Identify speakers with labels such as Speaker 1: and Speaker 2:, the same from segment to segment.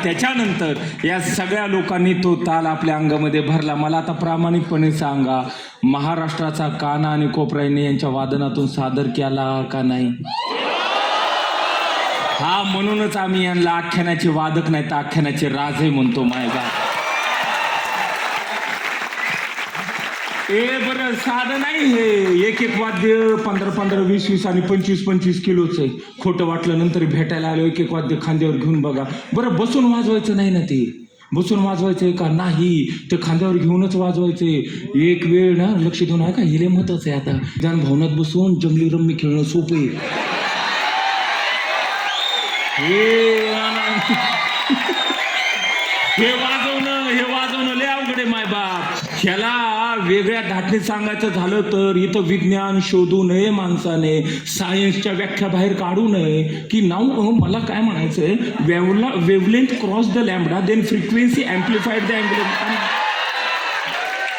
Speaker 1: त्याच्यानंतर या सगळ्या लोकांनी तो ताल आपल्या अंगामध्ये भरला. मला आता प्रामाणिकपणे सांगा, महाराष्ट्राचा काना आणि कोपराईने यांच्या वादनातून सादर केला का नाही? हा, म्हणूनच आम्ही यांना आख्यानाचे वादक नाही तर आख्यानाचे राजे म्हणतो. मायगा बरं, साधं नाही हे. एक एक वाद्य 15-15, 20-20 आणि 25-25 किलोच आहे. खोटं वाटलं नंतर भेटायला आलो, एक एक वाद्य खांद्यावर घेऊन बघा बरं. बसून वाजवायचं नाही ना, ते बसून वाजवायचंय का नाही, ते खांद्यावर घेऊनच वाजवायचंय. एक वेळ ना लक्ष देऊन आहे का, हिले महत्वाचं आहे. आता जाण भवनात बसून जंगली रम्मी खेळणं सोपं आहे. हे वाजवणं लय अवघड आहे माय बाप. ह्याला वेगळ्या धाटणीत सांगायचं झालं तर इथं विज्ञान शोधू नये माणसाने, सायन्सच्या व्याख्या बाहेर काढू नये. की नाव मला काय म्हणायचंय, wavelength cross the lambda then frequency amplified the angle.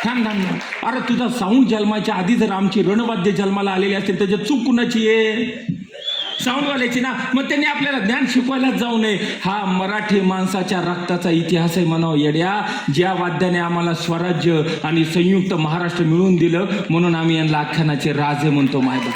Speaker 1: थांब. अरे तुझा साऊंड जन्माच्या आधी जर आमची रणवाद्य जन्माला आलेली असतील त्याच्यात चूक कुणाची आहे? साऊंडवाल्याची ना. मग त्यांनी आपल्याला ज्ञान शिकवायलाच जाऊ नये. हा मराठी माणसाच्या रक्ताचा इतिहास आहे म्हणावं येड्या. ज्या वाद्याने आम्हाला स्वराज्य आणि संयुक्त महाराष्ट्र मिळवून दिलं म्हणून आम्ही यांना आख्यानाचे राजे म्हणतो. मायबा